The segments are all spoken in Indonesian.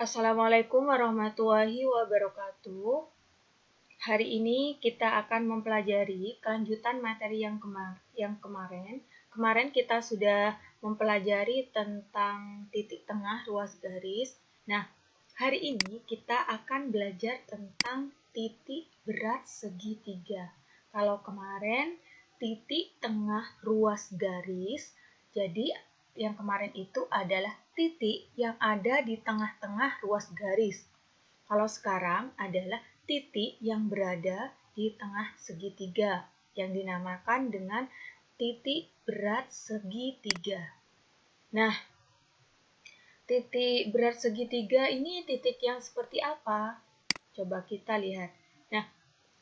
Assalamualaikum warahmatullahi wabarakatuh. Hari ini kita akan mempelajari kelanjutan materi yang kemarin. Kemarin kita sudah mempelajari tentang titik tengah ruas garis. Nah, hari ini kita akan belajar tentang titik berat segitiga. Kalau kemarin titik tengah ruas garis, jadi yang kemarin itu adalah titik yang ada di tengah-tengah ruas garis. Kalau sekarang adalah titik yang berada di tengah segitiga, yang dinamakan dengan titik berat segitiga. Nah, titik berat segitiga ini titik yang seperti apa? Coba kita lihat. Nah,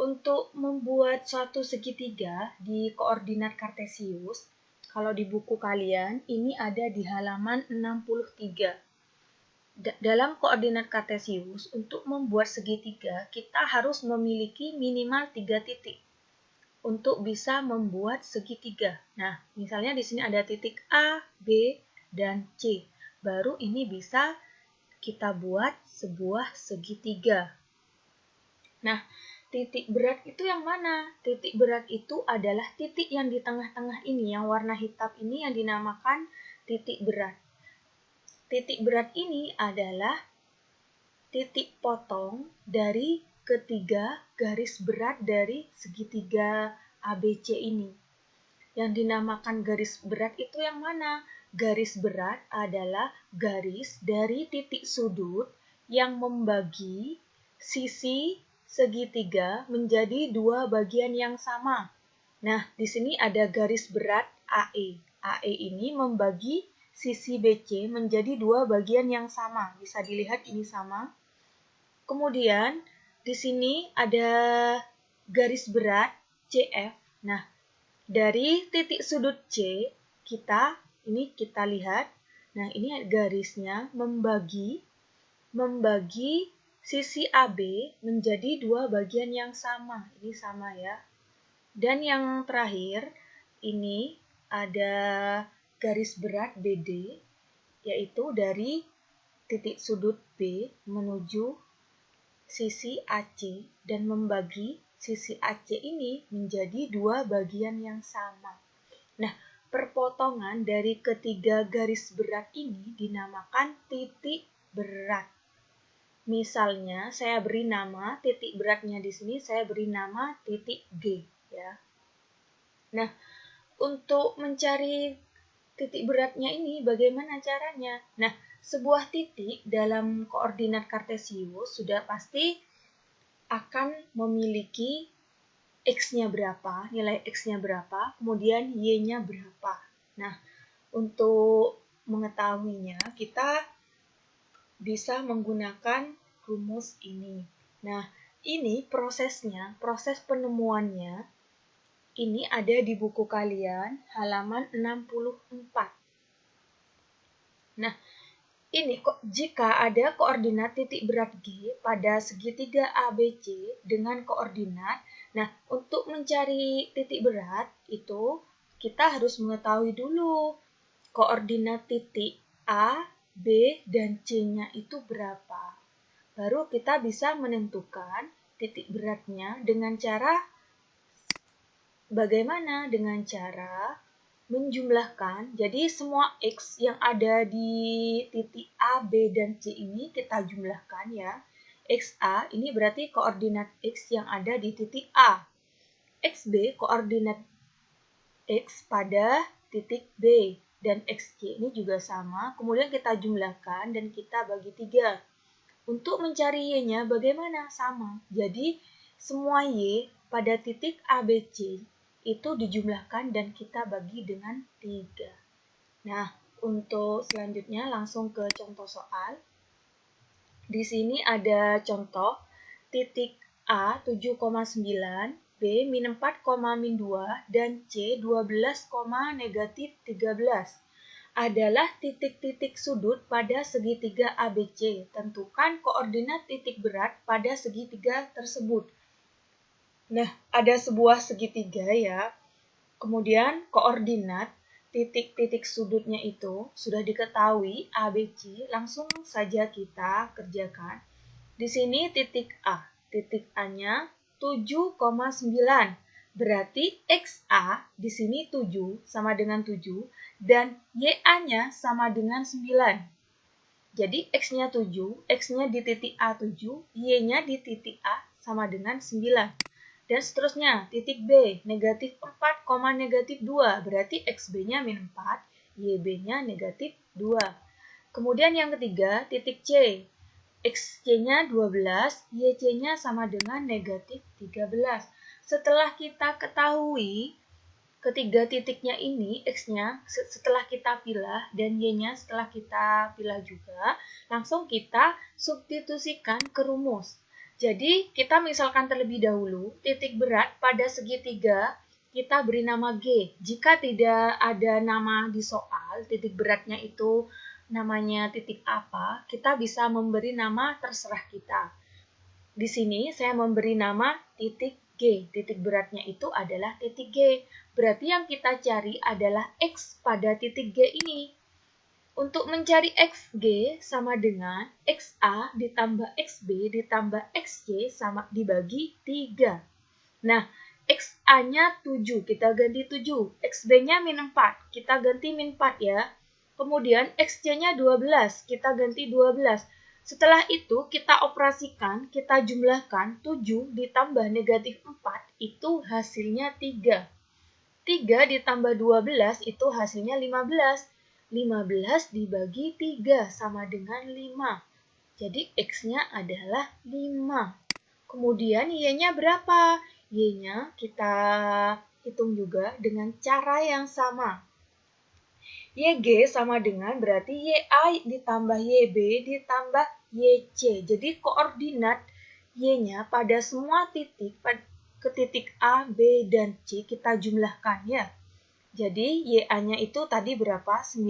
untuk membuat suatu segitiga di koordinat kartesius, kalau di buku kalian, ini ada di halaman 63. Dalam koordinat kartesius, untuk membuat segitiga, kita harus memiliki minimal 3 titik untuk bisa membuat segitiga. Nah, misalnya di sini ada titik A, B, dan C. Baru ini bisa kita buat sebuah segitiga. Nah, titik berat itu yang mana? Titik berat itu adalah titik yang di tengah-tengah ini, yang warna hitam ini yang dinamakan titik berat. Titik berat ini adalah titik potong dari ketiga garis berat dari segitiga ABC ini. Yang dinamakan garis berat itu yang mana? Garis berat adalah garis dari titik sudut yang membagi sisi segitiga menjadi dua bagian yang sama. Nah, di sini ada garis berat AE. AE ini membagi sisi BC menjadi dua bagian yang sama. Bisa dilihat ini sama. Kemudian, di sini ada garis berat CF. Nah, dari titik sudut C, kita lihat. Nah, ini garisnya membagi sisi AB menjadi dua bagian yang sama. Ini sama ya. Dan yang terakhir, ini ada garis berat BD, yaitu dari titik sudut B menuju sisi AC dan membagi sisi AC ini menjadi dua bagian yang sama. Nah, perpotongan dari ketiga garis berat ini dinamakan titik berat. Misalnya, saya beri nama titik beratnya di sini, saya beri nama titik G, ya. Nah, untuk mencari titik beratnya ini bagaimana caranya? Nah, sebuah titik dalam koordinat kartesius sudah pasti akan memiliki X-nya berapa, nilai X-nya berapa, kemudian Y-nya berapa. Nah, untuk mengetahuinya, kita bisa menggunakan rumus ini. Nah, ini prosesnya, proses penemuannya, ini ada di buku kalian, halaman 64. Nah, ini kok jika ada koordinat titik berat G pada segitiga ABC dengan koordinat, nah untuk mencari titik berat itu kita harus mengetahui dulu koordinat titik A, B, dan C-nya itu berapa. Baru kita bisa menentukan titik beratnya dengan cara bagaimana? Dengan cara menjumlahkan, jadi semua X yang ada di titik A, B, dan C ini kita jumlahkan ya. XA ini berarti koordinat X yang ada di titik A. XB koordinat X pada titik B. Dan XC ini juga sama, kemudian kita jumlahkan dan kita bagi 3. Untuk mencari Y-nya bagaimana? Sama. Jadi semua Y pada titik ABC itu dijumlahkan dan kita bagi dengan 3. Nah, untuk selanjutnya langsung ke contoh soal. Di sini ada contoh titik A 7,9, B min 4,2, dan C 12,-13 adalah titik-titik sudut pada segitiga ABC. Tentukan koordinat titik berat pada segitiga tersebut. Nah, ada sebuah segitiga ya. Kemudian koordinat titik-titik sudutnya itu sudah diketahui A, B, C, langsung saja kita kerjakan. Di sini titik A. Titik A-nya 7,9. Berarti XA di sini 7 sama dengan 7 dan YA-nya sama dengan 9. Jadi X-nya 7, X-nya di titik A 7, Y-nya di titik A sama dengan 9. Dan seterusnya, titik B, negatif 4, negatif 2. Berarti XB-nya min 4, YB-nya negatif 2. Kemudian yang ketiga, titik C. XC-nya 12, YC-nya sama dengan negatif 13. Setelah kita ketahui ketiga titiknya ini, X-nya setelah kita pilah dan Y-nya setelah kita pilah juga, langsung kita substitusikan ke rumus. Jadi, kita misalkan terlebih dahulu, titik berat pada segitiga kita beri nama G. Jika tidak ada nama di soal, titik beratnya itu namanya titik apa, kita bisa memberi nama terserah kita. Di sini saya memberi nama titik G. Titik beratnya itu adalah titik G. Berarti yang kita cari adalah X pada titik G ini. Untuk mencari XG sama dengan XA ditambah XB ditambah XY sama dibagi 3. Nah, XA-nya 7, kita ganti 7. XB-nya min 4, kita ganti min 4 ya. Kemudian XC-nya 12, kita ganti 12. Setelah itu kita operasikan, kita jumlahkan 7 ditambah negatif 4, itu hasilnya 3. 3 ditambah 12 itu hasilnya 15. 15 dibagi 3 sama dengan 5. Jadi X-nya adalah 5. Kemudian Y-nya berapa? Y-nya kita hitung juga dengan cara yang sama. YG sama dengan berarti YA ditambah YB ditambah YC. Jadi koordinat Y-nya pada semua titik, ke titik A, B, dan C kita jumlahkan ya. Jadi, YA-nya itu tadi berapa? 9.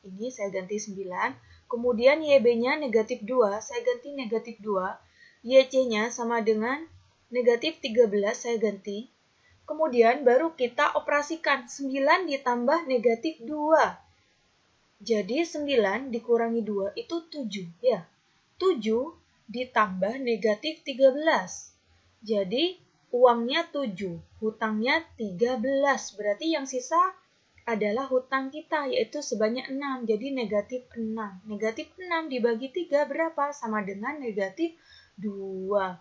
Ini saya ganti 9. Kemudian YB-nya negatif 2. Saya ganti negatif 2. YC-nya sama dengan negatif 13. Saya ganti. Kemudian baru kita operasikan. 9 ditambah negatif 2. Jadi, 9 dikurangi 2 itu 7. Ya, 7 ditambah negatif 13. Jadi, uangnya 7, hutangnya 13. Berarti yang sisa adalah hutang kita, yaitu sebanyak 6. Jadi negatif 6. Negatif 6 dibagi 3 berapa? Sama dengan negatif 2.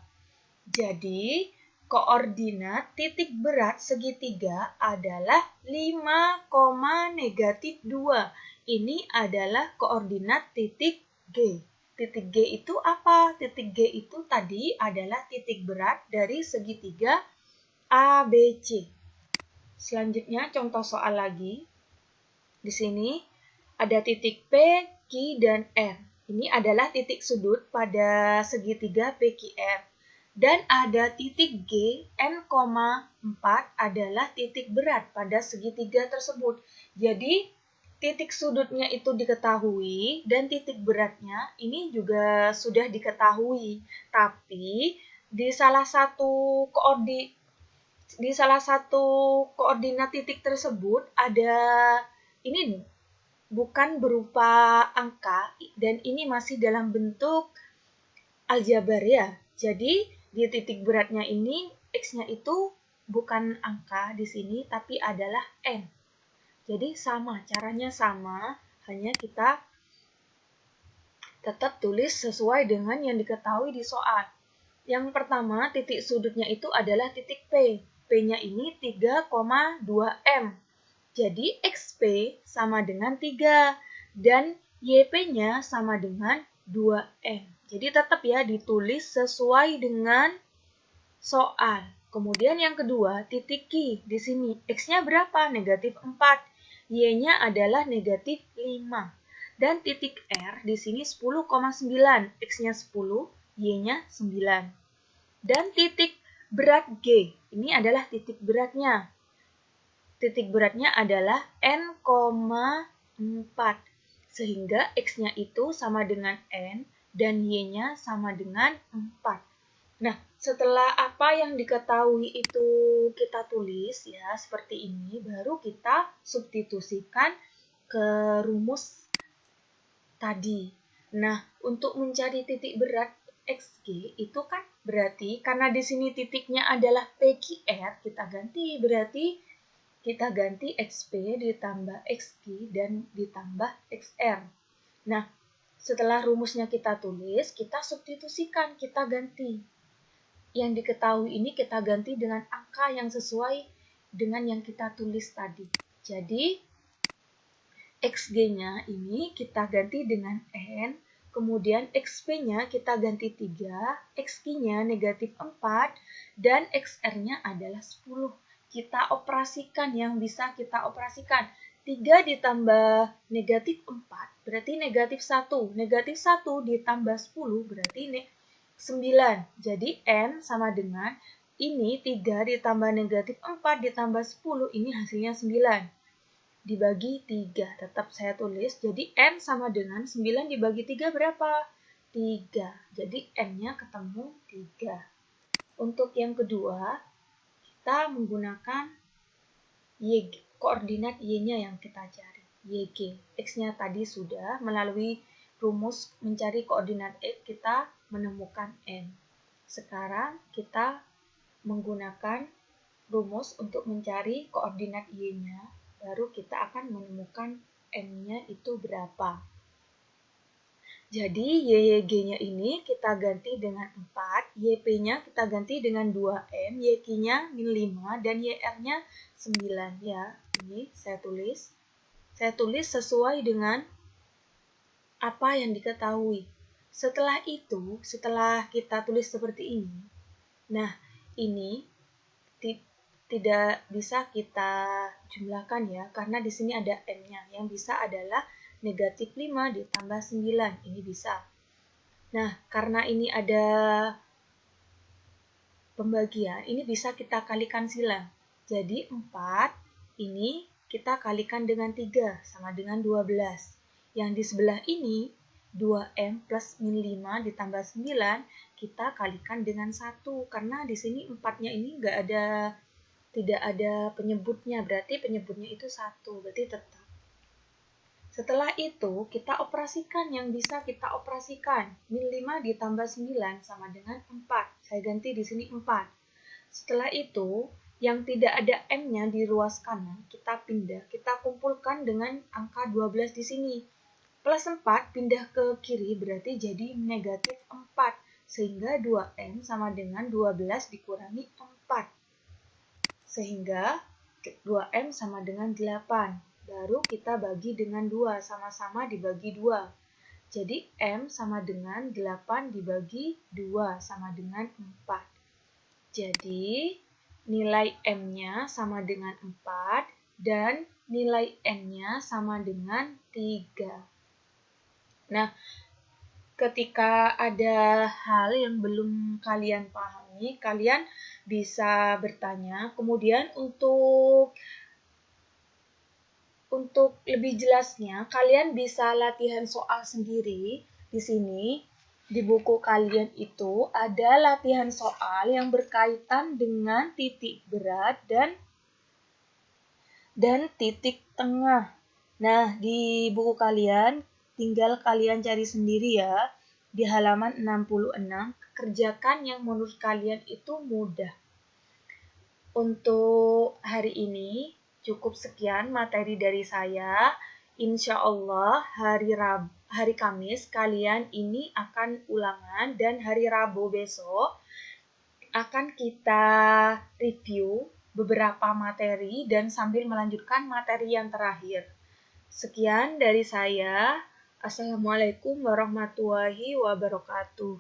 Jadi, koordinat titik berat segitiga adalah 5, negatif 2. Ini adalah koordinat titik G. Titik G itu apa? Titik G itu tadi adalah titik berat dari segitiga ABC. Selanjutnya contoh soal lagi. Di sini ada titik P, Q, dan R. Ini adalah titik sudut pada segitiga PQR. Dan ada titik G, N,4 adalah titik berat pada segitiga tersebut. Jadi, titik sudutnya itu diketahui dan titik beratnya ini juga sudah diketahui. Tapi di salah satu koordinat titik tersebut ada ini bukan berupa angka dan ini masih dalam bentuk aljabar ya. Jadi di titik beratnya ini X-nya itu bukan angka di sini tapi adalah N. Jadi sama, caranya sama, hanya kita tetap tulis sesuai dengan yang diketahui di soal. Yang pertama, titik sudutnya itu adalah titik P. P-nya ini 3,2 M. Jadi XP sama dengan 3 dan YP-nya sama dengan 2 M. Jadi tetap ya ditulis sesuai dengan soal. Kemudian yang kedua, titik Q. Di sini X-nya berapa? Negatif 4. Y-nya adalah negatif 5. Dan titik R di sini 10,9. X-nya 10, Y-nya 9. Dan titik berat G, ini adalah titik beratnya. Titik beratnya adalah N,4. Sehingga X-nya itu sama dengan N dan Y-nya sama dengan 4. Nah, setelah apa yang diketahui itu kita tulis ya, seperti ini, baru kita substitusikan ke rumus tadi. Nah, untuk mencari titik berat XG itu kan berarti karena di sini titiknya adalah PQR, kita ganti berarti kita ganti XP ditambah XG dan ditambah XR. Nah, setelah rumusnya kita tulis, kita substitusikan, kita ganti. Yang diketahui ini kita ganti dengan angka yang sesuai dengan yang kita tulis tadi. Jadi, XG-nya ini kita ganti dengan N, kemudian XP-nya kita ganti 3, XQ-nya negatif 4, dan XR-nya adalah 10. Kita operasikan yang bisa kita operasikan. 3 ditambah negatif 4 berarti negatif 1. Negatif 1 ditambah 10 berarti 9. Jadi N sama dengan ini 3 ditambah negatif 4 ditambah 10, ini hasilnya 9. Dibagi 3, tetap saya tulis. Jadi N sama dengan 9 dibagi 3 berapa? 3. Jadi N-nya ketemu 3. Untuk yang kedua, kita menggunakan Y, koordinat Y-nya yang kita cari. YG. X-nya tadi sudah, melalui rumus mencari koordinat X, kita menemukan N. Sekarang kita menggunakan rumus untuk mencari koordinat Y-nya, baru kita akan menemukan N-nya itu berapa. Jadi YG-nya ini kita ganti dengan 4, YP-nya kita ganti dengan 2M, YQ-nya min 5, dan YR-nya 9 ya. Ini saya tulis. Saya tulis sesuai dengan apa yang diketahui. Setelah itu, setelah kita tulis seperti ini, nah ini tidak bisa kita jumlahkan ya, karena di sini ada M-nya. Yang bisa adalah negatif 5 ditambah 9, ini bisa. Nah, karena ini ada pembagian, ini bisa kita kalikan silang. Jadi 4 ini kita kalikan dengan 3, sama dengan 12. Yang di sebelah ini, 2M plus min 5 ditambah 9, kita kalikan dengan 1. Karena di sini 4-nya ini tidak ada penyebutnya, berarti penyebutnya itu 1, berarti tetap. Setelah itu, kita operasikan yang bisa kita operasikan. Min 5 ditambah 9 sama dengan 4. Saya ganti di sini 4. Setelah itu, yang tidak ada M-nya di ruas kanan, kita pindah. Kita kumpulkan dengan angka 12 di sini. Plus 4 pindah ke kiri berarti jadi negatif 4. Sehingga 2M sama dengan 12 dikurangi 4. Sehingga 2M sama dengan 8. Baru kita bagi dengan 2, sama-sama dibagi 2. Jadi M sama dengan 8 dibagi 2, sama dengan 4. Jadi nilai M-nya sama dengan 4, dan nilai N-nya sama dengan 3. Nah, ketika ada hal yang belum kalian pahami, kalian bisa bertanya. Kemudian untuk lebih jelasnya, kalian bisa latihan soal sendiri. Di sini, di buku kalian itu ada latihan soal yang berkaitan dengan titik berat dan titik tengah. Nah, di buku kalian tinggal kalian cari sendiri ya. Di halaman 66, kerjakan yang menurut kalian itu mudah. Untuk hari ini, cukup sekian materi dari saya. Insya Allah hari Kamis kalian ini akan ulangan, dan hari Rabu besok akan kita review beberapa materi dan sambil melanjutkan materi yang terakhir. Sekian dari saya. Assalamualaikum warahmatullahi wabarakatuh.